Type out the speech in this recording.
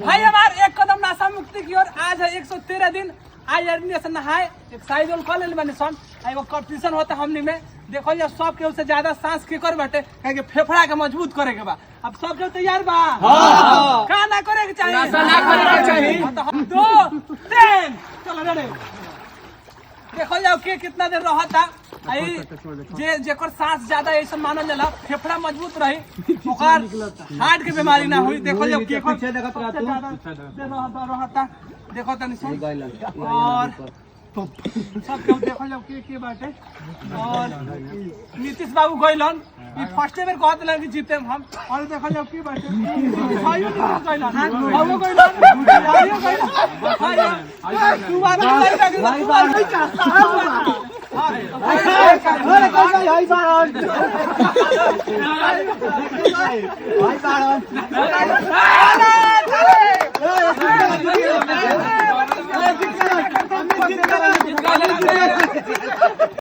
भाई हमार एक कदम नशा मुक्ति की ओर आज है 113 दिन। आज आदमी से नहाए एक्सरसाइज कर ले बने सन। एगो कंपटीशन होता हमनी में, देखो ये सब के उससे ज्यादा सांस के कर बाटे कहे फेफड़ा के मजबूत करे के बा। अब सब जो तैयार बा का ना करे के चाहिए, ना करे के चाहिए। 2 3 चलो रेडी। देखो जाओ के कितना देर रहता आई जे जेकर सांस ज्यादा ऐसा मानल जाला फेफड़ा मजबूत रही, ओकर हार्ट के बीमारी ना हुई। देखो जाओ के पीछे देखत रहता देखो तनी सुन और सब केहू देखो जाओ के बाटे। और नीतीश बाबू गइलन ई फर्स्ट बेर कहत लगे जीते हम। और देखो जाओ के बाटे आयो गइलन बाबू गइलन आयो गइलन तू बाबू